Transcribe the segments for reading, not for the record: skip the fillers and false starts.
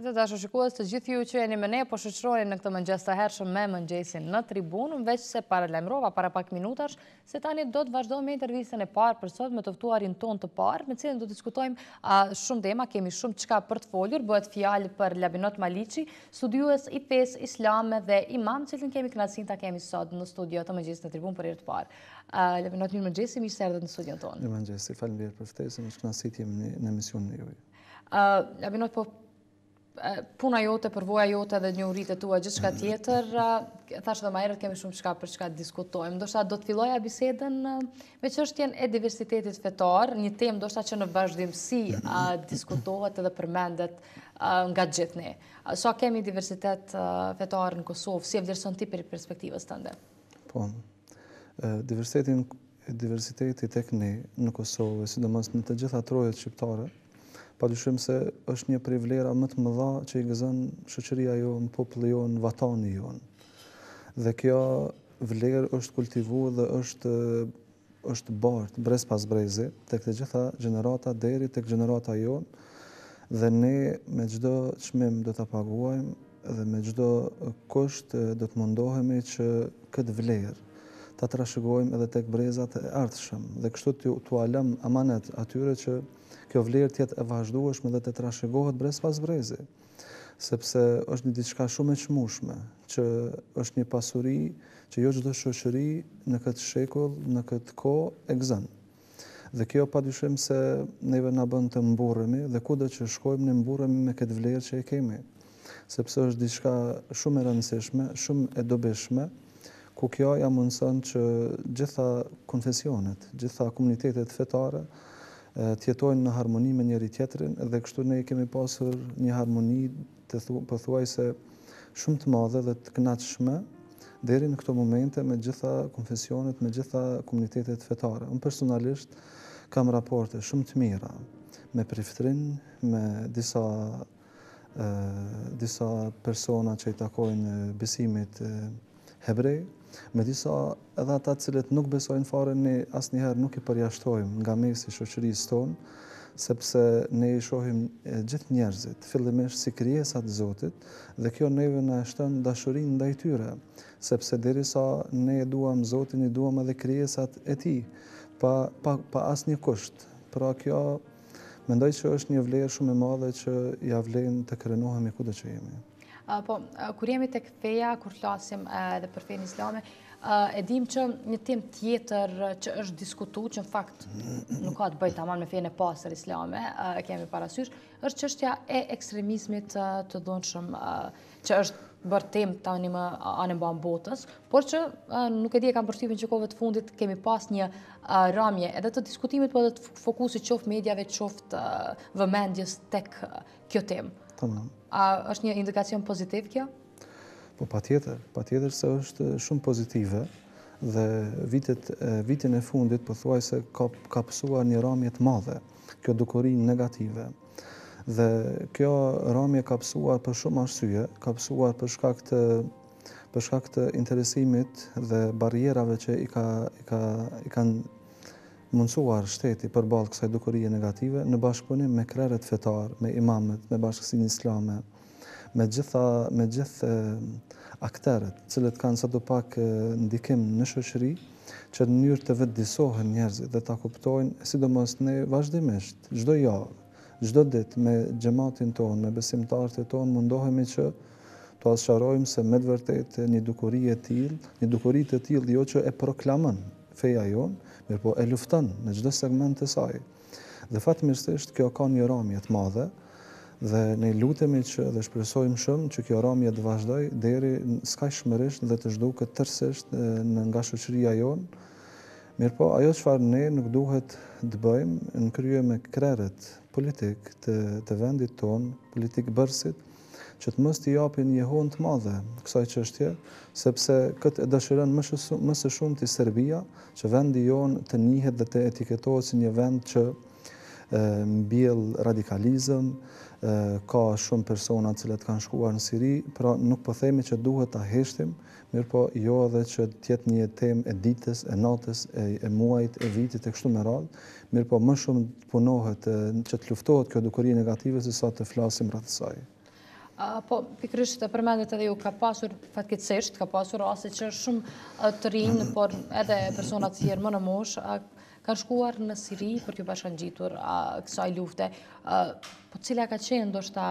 të dashur shikues, të gjithë ju që jeni me ne, po shoqëroni në këtë mëngjes të hershëm me mëngjesin në tribun, veç se paralajmërova para pak minutash se tani do të vazhdojmë me intervistën e parë për sot me të ftuarin ton të parë, me cilën do të diskutojmë shumë tema, kemi shumë çka për të folur. Bëhet fjalë për Labinot Maliqi, studiues i fesë islame dhe imam, cilin kemi kënaqësinë ta kemi sot në studio të mëngjesit në tribun për herë të parë. Labinot, mirëmëngjes, mirë se erdhët në studion tonë. Mirëmëngjes, faleminderit për ftesën, është kënaqësi të jemi në emisionin e juaj. Labinot, po puna jote, përvoja jote dhe njohuritë tua gjithçka tjetër, thash edhe më herët kemi shumë çka për çka diskutojmë. Ndoshta do të filloja bisedën me çështjen e diversitetit fetar, një temë ndoshta që në vazhdimsi diskutohet edhe përmendet nga gjithë ne. Sa kemi diversitet fetar në Kosovë, si e vlerëson ti për perspektivës tënde? Po, diversiteti tek ne në Kosovë, sidomos në të gjitha trojet shqiptare, padyshim se është një prej vlera më të mëdha që i gëzon shoqëria jonë, populli jonë, vatani jonë. Dhe kjo vlerë është kultivuar dhe është bartë brez pas brezi tek të gjitha gjenerata deri tek gjenerata jonë, dhe ne me çdo çmim do ta paguajmë dhe me çdo kusht do të mundohemi që këtë vlerë ta trashëgojmë edhe tek brezat e ardhshëm, dhe kështu t'u lëm amanet atyre që kjo vlerë tjetë e vazhdueshme dhe të trashëgohet brez pas brezi, sepse është një diçka shumë e çmueshme, që është një pasuri që jo çdo shoqëri në këtë shekull, në këtë kohë e gëzon. Dhe kjo padyshim se neve na bën të mburremi, dhe kudo që shkojmë ne mburremi me këtë vlerë që e kemi, sepse është diçka shumë e rëndësishme, shumë e dobishme, ku kjo ja mundson që gjitha konfesionet, gjitha komunitetet fetare të jetojnë në harmoni me njëri tjetrin, dhe kështu ne kemi pasur një harmoni pothuajse shumë të madhe dhe të kënaqshme deri në këto momente me gjitha konfesionet, me gjitha komunitetet fetare. Unë personalisht kam raporte shumë të mira me Priftrin, me disa persona që i takojnë besimit hebrej, me disa edhe ata cilët nuk besojnë fare, ne asnjëherë nuk i përjashtojmë nga mesi shoqërisë tonë, sepse ne i shohim gjithë njerëzit fillimisht si krijesa të Zotit, dhe kjo neve na shton dashurinë ndaj tyre, sepse derisa ne e duam Zotin, i duam edhe krijesat e Tij, pa asnjë kusht. Pra kjo mendoj që është një vlerë shumë e madhe që ja vlen të krenohemi kudo që jemi. Po, kur jemi tek feja, kur flasim edhe për fenë islame, e dim që një temë tjetër që është diskutuar, që në fakt nuk ka të bëjë tamam me fenë e pastër islame, kemi parasysh, është çështja e ekstremizmit të dhunshëm, që është bërë temë tani më anë mban botës, por që nuk e di, e kam përshtypjen që kohëve të fundit kemi pas një ramje edhe të diskutimit, por edhe të fokusit qoftë mediave, qoftë vëmendjes tek kjo temë. Tamam. A është një indikacion pozitiv kjo? Po patjetër se është shumë pozitive, dhe vitin e fundit pothuajse ka pësuar një ramje të madhe, kjo dukuri negative. Dhe kjo ramje ka pësuar për shumë arsye, ka pësuar për shkak të interesimit dhe barrierave që i kanë mundsuar shteti përballë kësaj dukurie negative, në bashkëpunim me krerët fetar, me imamët, me Bashkësinë Islame, me gjithë aktorët, cilët kanë sadopak ndikim në shoqëri, që në mënyrë të vetëdijsohen njerëzit dhe ta kuptojnë, sidomos ne vazhdimisht, çdo javë, çdo ditë me xhamatin tonë, me besimtarët e tonë, mundohemi që të sqarojmë se me të vërtetë një dukuri të tillë jo që e proklamon feja jonë, mirë po e lufton në çdo segment të saj. Dhe fatmirësisht kjo ka një ramje të madhe, dhe ne lutemi që dhe shpresojmë shumë që kjo ramje të vazhdoj deri skajshmërisht dhe të zhduket tërësisht nga shoqëria jonë. Mirë po, ajo çfarë ne nuk duhet të bëjmë në krye me krerët politik të vendit tonë, politik bërësit, që të mos t'i japin një honë të madhe kësaj çështje, sepse këtë e dëshiron më së shumti Serbia, që vendi jonë të njihet dhe të etiketohet si një vend që mbjell radikalizëm, ka shumë persona cilët kanë shkuar në Siri, pra nuk po themi që duhet ta heshtim, mirë po jo edhe që t'jetë një temë e ditës, e natës, e muajit, e vitit e kështu me radhë, mirë po më shumë punohet që të luftohet kjo dukuri negative se sa të flasim rreth saj. Po, pikërisht e përmendet edhe ju ka pasur, fatkeqësisht, ka pasur raste që shumë të rinj, por edhe persona të tjerë më në moshë kanë shkuar në Siri për t'ju bashkangjitur kësaj lufte. Po cila ka qenë ndoshta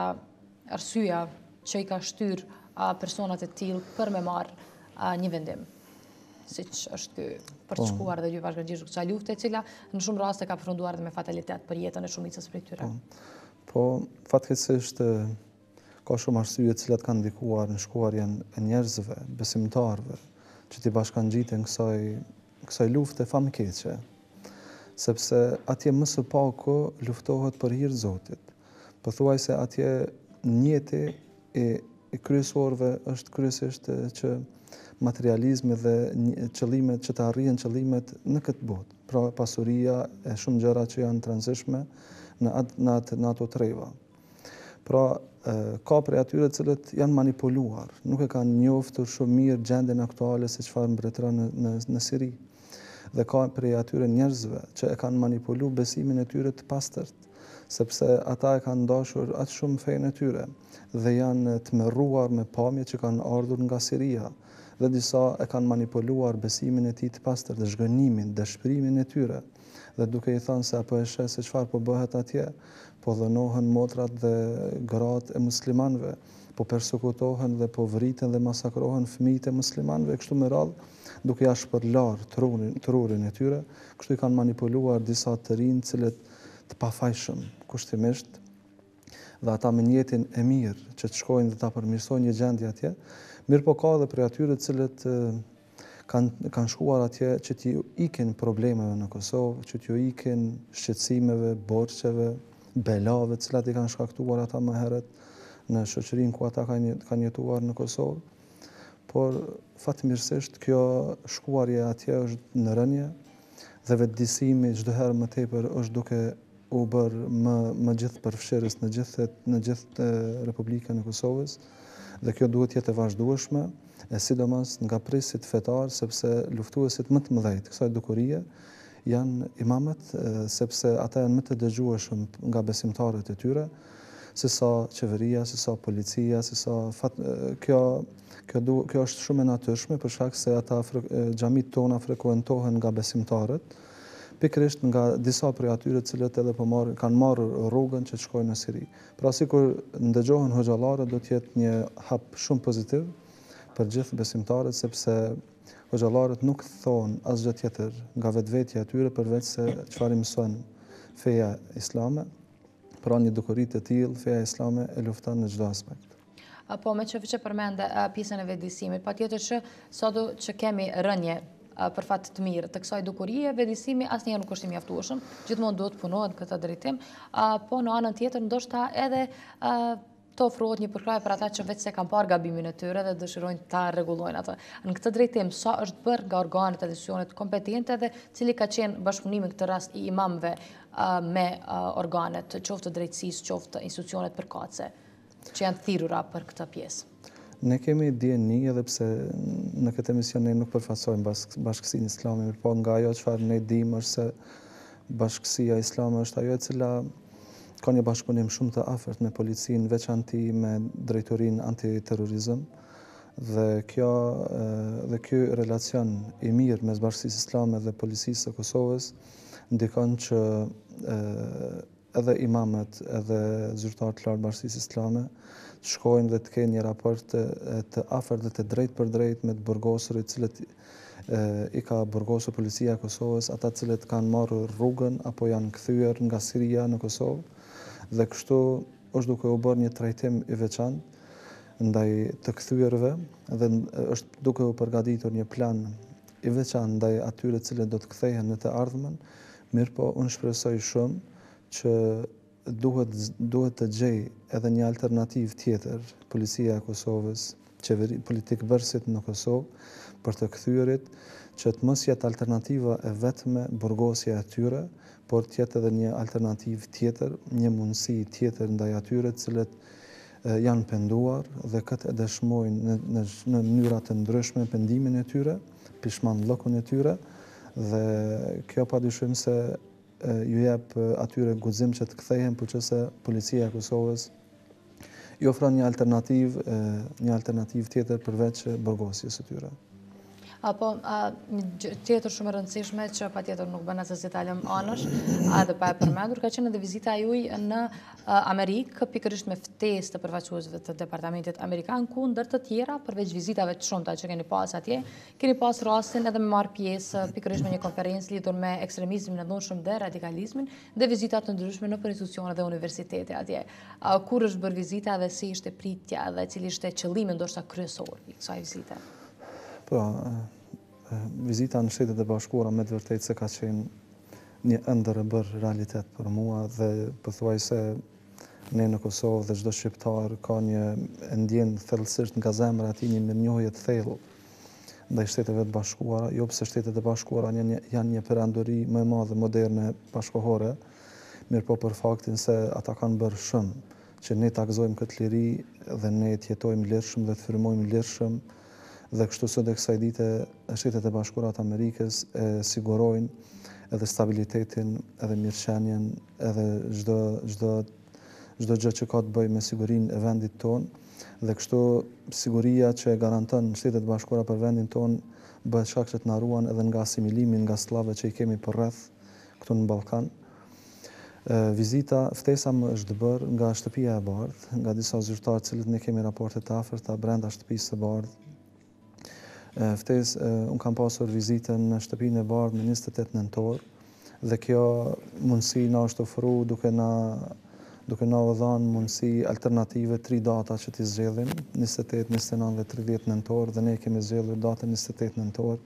arsyeja që i ka shtyr personat e tillë për me marrë një vendim? Siç është ky për të shkuar dhe t'ju bashkangjitur kësaj lufte, e cila në shumë raste ka përfunduar dhe me fatalitet për jetën e shumicës prej tyre. Po, fatkeqësisht ka shumë arsye të cilat kanë ndikuar në shkuarjen e njerëzve, besimtarëve, që t'i bashkangjiten kësaj lufte famkeqe. Sepse atje më së paku luftohet për hir të Zotit. Pothuajse atje njeti i kryesorëve është kryesisht që materializmi dhe qëllimet që të arrihen qëllimet në këtë botë. Pra pasuria e shumë gjëra që janë të rëndësishme në ato treva. Pra ka prej atyre cilët janë manipuluar, nuk e kanë njoftur shumë mirë gjendjen aktuale se çfarë mbretëron në Siri. Dhe ka prej atyre njerëzve që e kanë manipulu besimin e tyre të pastërt, sepse ata e kanë dashur atë shumë fenë e tyre dhe janë tmerruar me pamje që kanë ardhur nga Siria dhe disa e kanë manipuluar besimin e tij të pastërt, zhgënimin, dëshpërimin e tyre. Dhe duke i thënë se apo e sheh se çfarë po bëhet atje, po dhënohen motrat dhe gratë e muslimanëve, po persekutohen dhe po vriten dhe masakrohen fëmijët e muslimanëve, kështu me radhë, duke ja shpërlar trurin e tyre, kështu i kanë manipuluar disa të rinj cilët të pafajshëm kushtimisht, dhe ata me njetin e mirë që të shkojnë dhe ta përmirësojnë një gjendje atje, mirë po ka dhe prej atyre cilët kanë shkuar atje që t'ju ikin problemeve në Kosovë, që t'ju ikin shqetësimeve, borxheve, belave, cilat i kanë shkaktuar ata më herët në shoqërinë ku ata kanë jetuar në Kosovë. Por fatmirësisht kjo shkuarje atje është në rënje dhe vetëdijsimi çdo herë më tepër është duke u bërë më gjithë përfshirës në gjithë Republikën e Kosovës dhe kjo duhet jetë e vazhdueshme, e sidomos nga prisit fetar, sepse luftuesit më të mëdhenj të kësaj dukurie janë imamët, sepse ata janë më të dëgjueshëm nga besimtarët e tyre, se sa qeveria, se sa policia, se sa kjo është shumë e natyrshme për shkak se ata xhamit tona frekuentohen nga besimtarët, pikërisht nga disa prej atyre cilët edhe kanë marrë rrugën që të shkojnë në Siri. Pra sikur ndëgjohen hoxhallarët, do të jetë një hap shumë pozitiv për gjithë besimtarët, sepse hoxhallarët nuk thonë asgjë tjetër nga vetvetja e tyre përveç se çfarë mëson feja islame. Pra një dukuri të tillë, feja islame e lufton në çdo aspekt. Po me që përmende pjesën e vetëdijsimit, patjetër që sado që kemi rënje për fat të mirë të kësaj dukurie, vetëdijsimi asnjëherë nuk është i mjaftueshëm, gjithmonë duhet punohet në këtë drejtim, po në anën tjetër ndoshta edhe të ofrohet një përkrahje për ata që vetë se kanë parë gabimin e tyre dhe dëshirojnë ta rregullojnë atë. Në këtë drejtim, sa është bërë nga organet e institucionet kompetente dhe cili ka qenë bashkëpunimi në këtë rast i imamëve me organet, qoftë drejtësisë, qoftë institucionet përkatëse, që janë thirrura për këtë pjesë? Ne kemi dieni edhe pse në këtë emision ne nuk përfaqësojmë Bashkësinë Islame, po nga ajo çfarë ne dimë është se Bashkësia Islame është ajo e cila ka një bashkëpunim shumë të afërt me policinë, veçanti me drejtorinë antiterrorizëm, dhe ky relacion i mirë mes Bashkësisë Islame dhe Policisë së Kosovës ndikon që edhe imamët edhe zyrtarët e lartë Bashkësisë Islame të shkojnë dhe të kenë një raport të afërt dhe të drejtë për drejtë me të burgosurit, cilët i ka burgosur policia e Kosovës, ata cilët kanë marrë rrugën apo janë kthyer nga Siria në Kosovë, dhe kështu është duke u bërë një trajtim i veçantë ndaj të kthyrëve dhe është duke u përgatitur një plan i veçantë ndaj atyre cilët do të kthehen në të ardhmen, mirë po unë shpresoj shumë që duhet të gjej edhe një alternativë tjetër policia e Kosovës, politikbërësit në Kosovë për të kthyrit, që të mos jetë alternativa e vetme burgosja e tyre, por të jetë edhe një alternativë tjetër, një mundësi tjetër ndaj atyre cilët janë penduar dhe këtë e dëshmojnë në mënyra të ndryshme pendimin e tyre, pishmangllëkun e tyre, dhe kjo padyshim se ju jep atyre guxim që të kthehen, por që se policia e Kosovës i ofron një alternativë tjetër përveç burgosjes së tyre. Apo një gjë tjetër shumë e rëndësishme që patjetër nuk bën asnjë ta lëm anësh, edhe pa e përmendur, ka qenë edhe vizita juaj në Amerikë, pikërisht me ftesë të përfaqësuesve të Departamentit Amerikan, ku ndër të tjera, përveç vizitave të shumta që keni pas atje, keni pas rastin edhe me marrë pjesë pikërisht me një konferencë lidhur me ekstremizmin e ndonshëm dhe radikalizmin dhe vizita të ndryshme në institucione dhe universitete atje. Kur është bërë vizita dhe si ishte pritja dhe cili ishte qëllimi ndoshta kryesor i kësaj vizite? Po, vizita në Shtetet e Bashkuara me të vërtetë se ka qenë një ëndër e bërë realitet për mua dhe pothuajse ne në Kosovë dhe çdo shqiptar ka një ndjen thellësisht nga zemra e tij një mirënjohje të thellë ndaj Shteteve të Bashkuara, jo pse Shtetet e Bashkuara janë një perandori më e madhe moderne bashkohore, mirëpo për faktin se ata kanë bërë shumë që ne ta gëzojmë këtë liri dhe ne të jetojmë lirshëm dhe të frymojmë lirshëm. Dhe kështu sot e kësaj dite Shtetet e Bashkuara të Amerikës sigurojnë edhe stabilitetin, edhe mirëqenien, edhe çdo gjë që ka të bëjë me sigurinë e vendit tonë. Dhe kështu siguria që garanton Shtetet e Bashkuara për vendin tonë bëhet shkak që të na ruan edhe nga asimilimi nga sllave që i kemi përreth këtu në Ballkan. Ftesa më është bërë nga Shtëpia e Bardhë, nga disa zyrtarë të cilët ne kemi raporte të afërta brenda Shtëpisë së Bardhë. Unë kam pasur vizitën në Shtëpinë e Bardhë në 28 nëntor dhe kjo mundësi na është ofruar duke na dhënë mundësi alternative 3 data që t'i zgjellim, 28, 29 dhe 30 nëntor dhe ne kemi zgjedhur datën 28 nëntor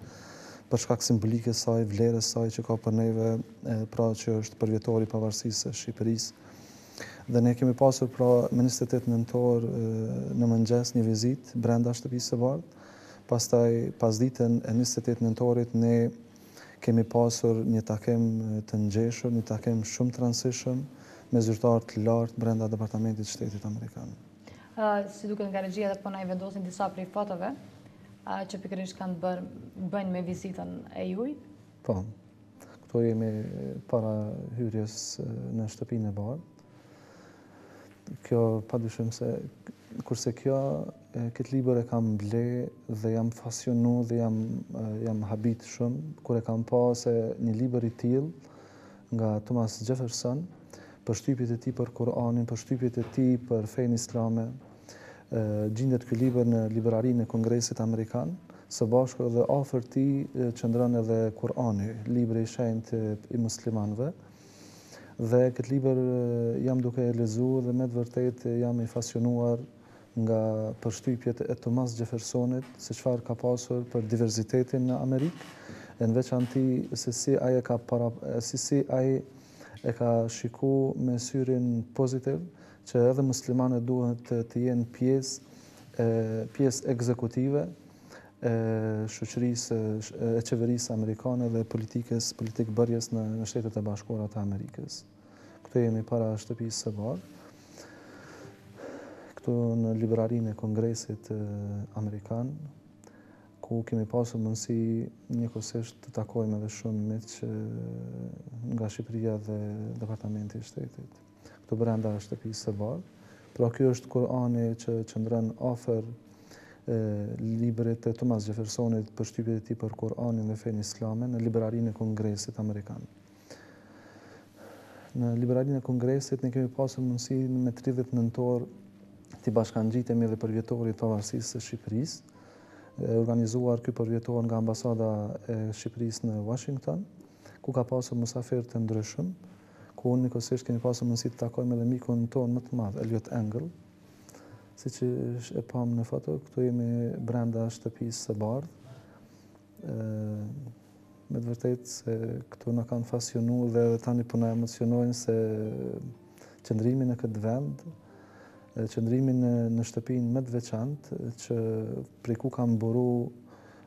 për shkak simbolike saj, vlerës saj që ka për neve, pra që është përvjetori i pavarësisë së Shqipërisë. Dhe ne kemi pasur pra me 28 nëntor në mëngjes një vizitë brenda Shtëpisë së Bardhë. Pastaj, pas ditën e 28 nëntorit, ne kemi pasur një takim të ngjeshur, një takim shumë të rëndësishëm me zyrtarë të lartë brenda Departamentit të Shtetit Amerikan. Si duket nga regjia dhe po na i vendosin disa prej fotove që pikërisht kanë bëjnë me vizitën e juaj? Po, këto jemi para hyrjes në Shtëpinë e Bardhë. Kjo padyshim se kurse këtë libër e kam ble dhe jam fasionu dhe jam habit shumë kur e kam pa se një libër i tillë nga Thomas Jefferson, përshtypjet e tij për Kur'anin, përshtypjet e tij për fenë islame, gjendet ky libër në librarinë e Kongresit Amerikan, së bashku edhe afër tij qëndron edhe Kur'ani, libri i shenjtë i muslimanëve. Dhe këtë libër jam duke e lexuar dhe me të vërtetë jam i fasionuar nga përshtypjet e Thomas Jeffersonit, se çfarë ka pasur për diversitetin në Amerikë, e në veçanti se si ai e ka shikuar me syrin pozitiv që edhe muslimanët duhet të jenë pjesë ekzekutive e shoqërisë, e qeverisë amerikane dhe politikë bërjes në Shtetet e Bashkuara të Amerikës. Këtu jemi para Shtëpisë së Bardhë, këtu në librarinë e Kongresit Amerikan, ku kemi pasur mundësi njëkohësisht të takojmë edhe shumë miq nga Shqipëria dhe Departamenti i Shtetit. Këtu brenda Shtëpisë së Bardhë. Pra ky është Kur'ani që qëndron afër librit të Thomas Jeffersonit, përshtypjet e tij për Kur'anin dhe fenë islame në librarinë e Kongresit Amerikan. Në librarinë e Kongresit ne kemi pasur mundësi me 30 nëntor të bashkangjitemi dhe përvjetorit pavarësisë së Shqipërisë, organizuar ky përvjetor nga ambasada e Shqipërisë në Washington, ku ka pasur mysafirë të ndryshëm, ku unë njëkohësisht kemi pasur mundësi të takojmë edhe mikun tonë më të madh, Elliot Engel, siç e pam në foto, këtu jemi brenda Shtëpisë së Bardhë. Me të vërtetë se këtu na kanë fasionuar dhe tani po na emocionojnë se qëndrimi në këtë vend, qëndrimi në shtëpinë më të veçantë që prej ku kanë buru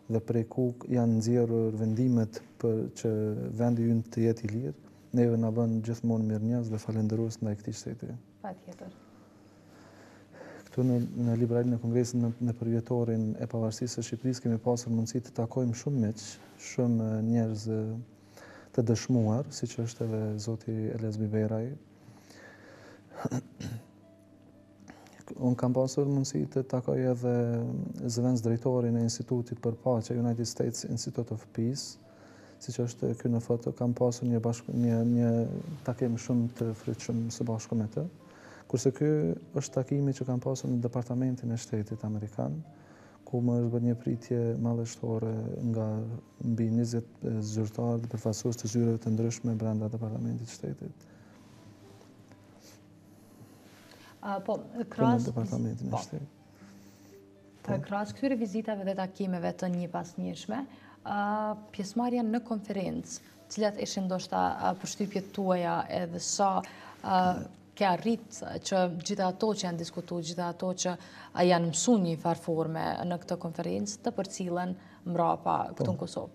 dhe prej ku janë nxjerrur vendimet për që vendi ynë të jetë i lirë, neve na bën gjithmonë mirënjohës dhe falendërues ndaj këtij shteti. Patjetër. Këtu në librarinë e Kongresit në përvjetorin e pavarësisë së Shqipërisë kemi pasur mundësi të takojmë shumë miq, shumë njerëz të dëshmuar, siç është edhe zoti Elez Biberaj. Unë kam pasur mundësi të takoj edhe zëvendës drejtorin e Institutit për Paqe, United States Institute of Peace, siç është ky në foto, kam pasur një takim shumë të frytshëm së bashku me të. Kurse ky është takimi që kam pasur në Departamentin e Shtetit Amerikan, ku më është bërë një pritje madhështore nga mbi 20 zyrtarë dhe përfaqësues të zyreve të ndryshme brenda Departamentit të Shtetit. Në Departamentin e Shtetit. Krahas këtyre vizitave dhe takimeve të një pas njëshme, pjesëmarrja në konferencë, cilat ishin ndoshta përshtypjet tuaja edhe sa ke arrit që gjitha ato që janë diskutuar, gjitha ato që janë mësuar një farë forme në këtë konferencë të përcillen mbrapa këtu në Kosovë.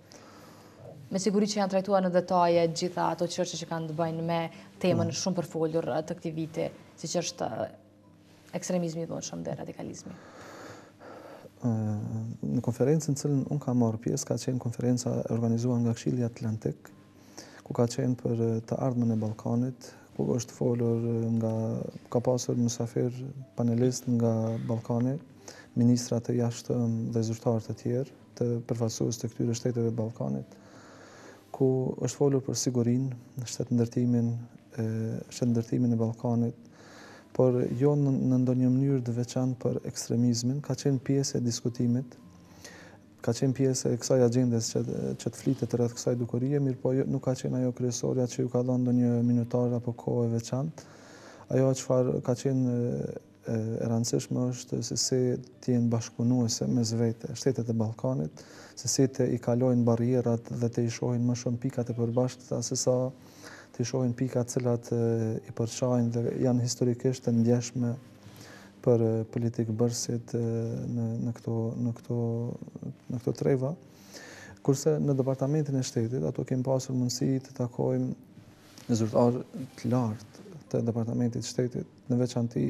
Me siguri që janë trajtuar në detaje gjitha ato çështje që kanë të bëjnë me temën shumë përfolur të këtij viti, siç është ekstremizmi i dhunshëm dhe radikalizmi. Në konferencën cilën unë kam marrë pjesë, ka qenë konferenca organizuar nga Këshilli Atlantik, ku ka qenë për të ardhmen e Ballkanit, ku është folur ka pasur mysafir panelist nga Ballkani, ministra të jashtëm dhe zyrtarë të tjerë, të përfaqësues të këtyre shteteve të Ballkanit, ku është folur për sigurinë, shtetëndërtimin e Ballkanit, por jo në ndonjë mënyrë të veçantë për ekstremizmin, ka qenë pjesë e diskutimit, ka qenë pjesë e kësaj agjendes që të flitet rreth kësaj dukurie, mirë po nuk ka qenë ajo kryesorja që ju ka dhënë ndonjë minutar apo kohë e veçantë. Ajo çfarë ka qenë e rëndësishme është se si të jenë bashkëpunuese mes vete shtetet e Ballkanit, se si të i kalojnë barrierat dhe të i shohin më shumë pikat e përbashkëta se sa të i shohin pikat cilat i përçajnë dhe janë historikisht të ndjeshme për politikë bërësit në këto treva. Kurse në Departamentin e Shtetit, ato kemi pasur mundësi të takojmë zyrtarë të lartë të Departamentit të Shtetit, në veçanti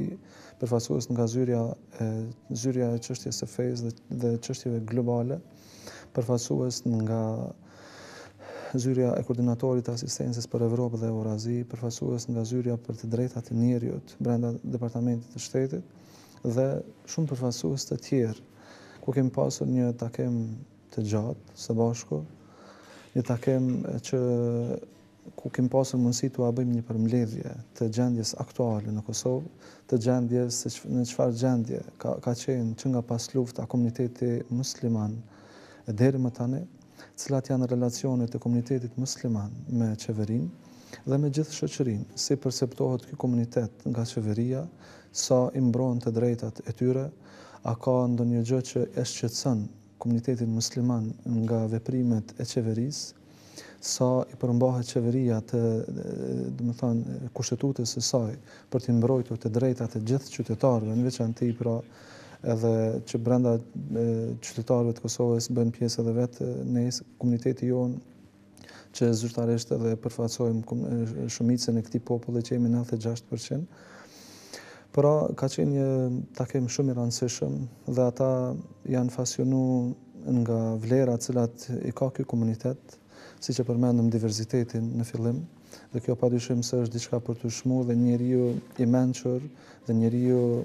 përfaqësues nga zyrja e çështjes së fesë dhe çështjeve globale, përfaqësues nga zyrja e koordinatorit të asistencës për Evropë dhe Eurazi, përfaqësues nga zyrja për të drejtat e njerëzit brenda Departamentit të Shtetit dhe shumë përfaqësues të tjerë, ku kemi pasur një takim të gjatë së bashku, një takim ku kemi pasur mundësi t'u bëjmë një përmbledhje të gjendjes aktuale në Kosovë, të gjendjes në çfarë gjendje ka qenë që nga pas lufta komuniteti musliman deri më tani, cilat janë relacionet e komunitetit musliman me qeverinë dhe me gjithë shoqërinë, si perceptohet ky komunitet nga qeveria, sa i mbron të drejtat e tyre, a ka ndonjë gjë që e shqetëson komunitetin musliman nga veprimet e qeverisë, sa i përmbahet qeveria të kushtetutës së saj për të mbrojtur të drejtat e gjithë qytetarëve, në veçanti pra edhe që brenda qytetarëve të Kosovës bën pjesë edhe vetë ne komuniteti jonë që zyrtarisht edhe përfaqësojmë shumicën e këtij populli që jemi 96%. Pra ka qenë një takim shumë i rëndësishëm dhe ata janë fasjonuar nga vlerat cilat i ka ky komunitet, siç e përmendëm diverzitetin në fillim, dhe kjo padyshim se është diçka për të shmuar dhe njeriu i mençur dhe njeriu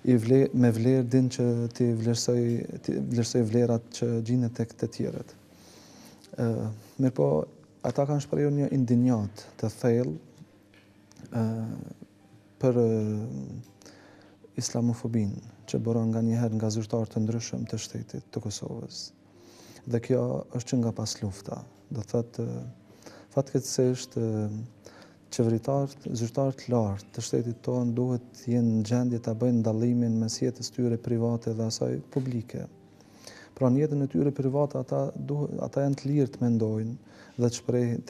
me vlerë din që ti vlerësoj vlerat që gjenden tek të tjerët. Mirë po, ata kanë shprehur një indinjat të thellë për islamofobinë që bëron nganjëherë nga zyrtarë të ndryshëm të shtetit të Kosovës. Dhe kjo është që nga pas lufta. Do thotë fatkeqësisht zyrtarët të lartë të shtetit tonë duhet të jenë në gjendje ta bëjnë dallimin mes jetës tyre private dhe asaj publike. Pra në jetën e tyre private ata janë të lirë të mendojnë dhe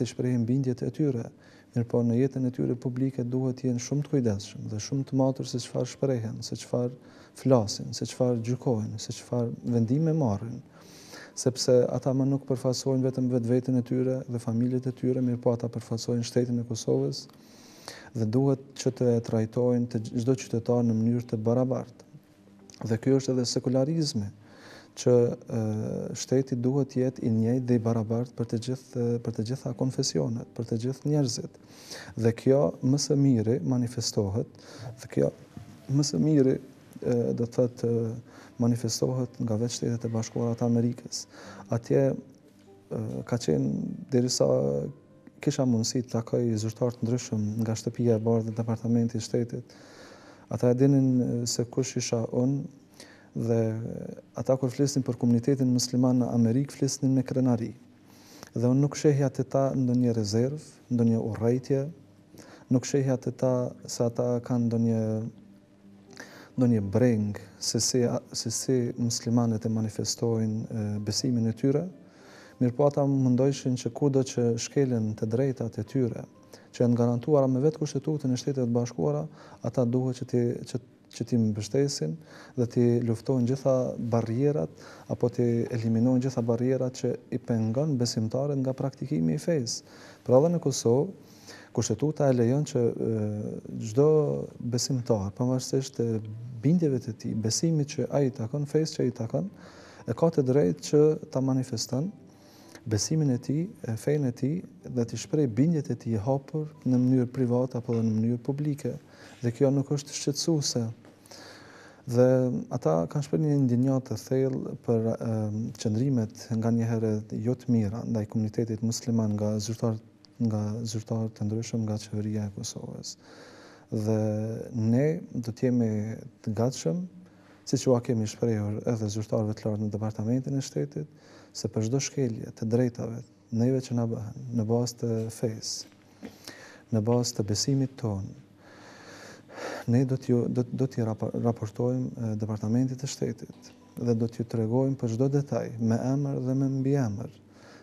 të shprehin bindjet e tyre. Mirëpo në jetën e tyre publike duhet të jenë shumë të kujdesshëm dhe shumë të matur se çfarë shprehen, se çfarë flasin, se çfarë gjykojnë, se çfarë vendime marrin. Sepse ata më nuk përfaqësojnë vetëm vetveten e tyre dhe familjet e tyre, mirëpo ata përfaqësojnë shtetin e Kosovës dhe duhet që të trajtojnë çdo qytetar në mënyrë të barabartë. Dhe ky është edhe sekularizmi, që shteti duhet të jetë i njëjtë dhe i barabartë për të gjitha konfesionet, për të gjithë njerëzit. Dhe kjo më së miri manifestohet, dhe kjo më së miri do të thotë manifestohet nga vetë Shtetet e Bashkuara të Amerikës. Atje ka qenë derisa kisha mundësi të takoj zyrtar të ndryshëm nga shtëpia e bardhë dhe departamenti i shtetit. Ata e dinin se kush isha unë dhe ata kur flisnin për komunitetin musliman në Amerikë flisnin me krenari. Dhe unë nuk shehja të ta ndonjë rezervë, ndonjë urrejtje, nuk shehja të ta se ata kanë ndonjë breng se si muslimanët e manifestojnë besimin e tyre. Mirë po ata mundojshin që kudo që shkelen të drejtat e tyre, që janë garantuara me vetë Kushtetutën e Shtetit të Bashkuara, ata duhet që ti mbështesin dhe ti luftojnë gjitha barrierat apo ti eliminojnë gjitha barrierat që i pengon besimtarët nga praktikimi i fesë. Pra edhe në Kosovë, Kushtetuta e lejon që çdo besimtar, pavarësisht të bindjeve të tij, besimit që ai takon, fesë që ai takon, e ka të drejtë që ta manifeston besimin e tij, fenë e tij dhe të shpreh bindjet e tij e hapur në mënyrë private apo në mënyrë publike. Dhe kjo nuk është shqetësuese. Dhe ata kanë shprehur një indinjat të thellë për qëndrimet nganjëherë jo të mira ndaj komunitetit musliman nga zyrtarë të ndryshëm nga qeveria e Kosovës. Dhe ne do të jemi të gatshëm, siç u kemi shprehur edhe zyrtarëve të lartë në departamentin e shtetit, se për çdo shkelje të drejtave neve që na bëhen në bazë të fesë, në bazë të besimit tonë, ne do t'i raportojmë departamentit të shtetit dhe do t'ju tregojmë për çdo detaj, me emër dhe me mbiemër,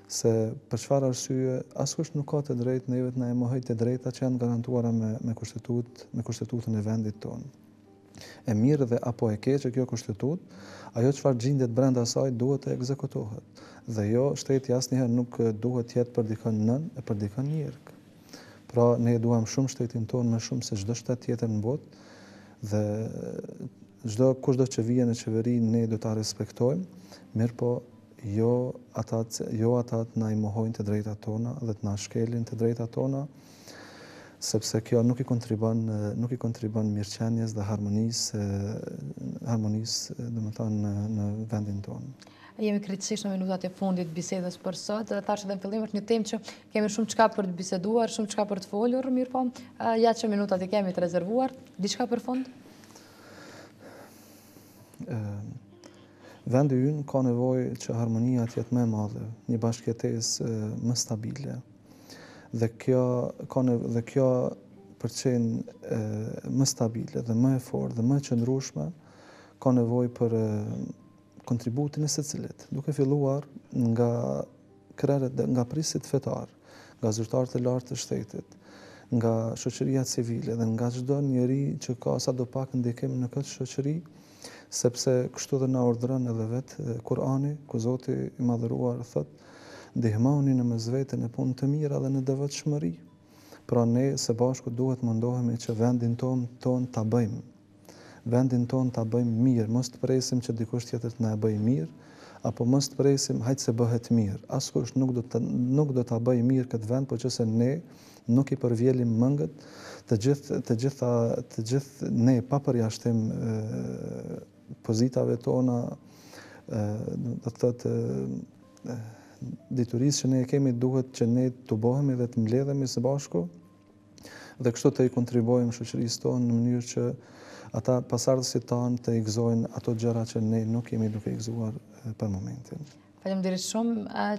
se për çfarë arsye askush nuk ka të drejtë neve të na e mohojë të drejta që janë garantuara me Kushtetutën e vendit tonë. E mirë dhe apo e keqe kjo Kushtetut, ajo çfarë gjendet brenda saj duhet të ekzekutohet. Dhe jo shteti asnjëherë nuk duhet të jetë për dikën nën e për dikën njërk. Pra ne duam shumë shtetin tonë më shumë se çdo shtet tjetër në botë dhe kushdo që vije në qeveri ne do ta respektojmë, mirë po jo ata të na i mohojnë të drejtat tona dhe të na shkelin të drejtat tona, sepse kjo nuk i kontribon mirëqenies dhe harmonisë domethënë në vendin tonë. Jemi kritikisht në minutat e fundit bisedës për sot, dhe thash edhe në fillim është një temë që kemi shumë çka për të biseduar, shumë çka për të folur, mirë po, ja që minutat i kemi të rezervuar, diçka për fund? Vendi ynë ka nevojë që harmonia të jetë më e madhe, një bashkëjetesë më stabile. Dhe kjo për të qenë më stabile dhe më e fortë dhe më e qëndrueshme ka nevojë për kontributin e secilit, duke filluar nga prisit fetar, nga zyrtarët e lartë të shtetit, nga shoqëria civile dhe nga çdo njeri që ka sadopak ndikim në këtë shoqëri, sepse kështu dhe na urdhëron edhe vetë Kurani, ku Zoti i Madhëruar thotë: ndihmoni në mesveten e punë të mira dhe në devotshmëri. Pra ne së bashku duhet mundohemi që vendin ton ta bëjmë. Vendin ton ta bëjmë mirë, mos të presim që dikush tjetër të na e bëjë mirë, apo mos të presim hajtë se bëhet mirë. Askush nuk do ta bëjë mirë këtë vend, por qëse ne nuk i përvjellim mëngët, të gjithë ne pa përjashtim pozitave tona, do të thotë diturisë që ne kemi, duhet që ne të bëhemi dhe të mbledhemi së bashku dhe kështu të i kontribuojmë shoqërisë tonë në mënyrë që ata pasardhësit tanë të i gëzojnë ato gjëra që ne nuk jemi duke i gëzuar për momentin. Faleminderit shumë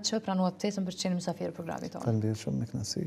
që pranuat ftesën për të qenë mysafir programit tonë. Faleminderit shumë, me kënaqësi.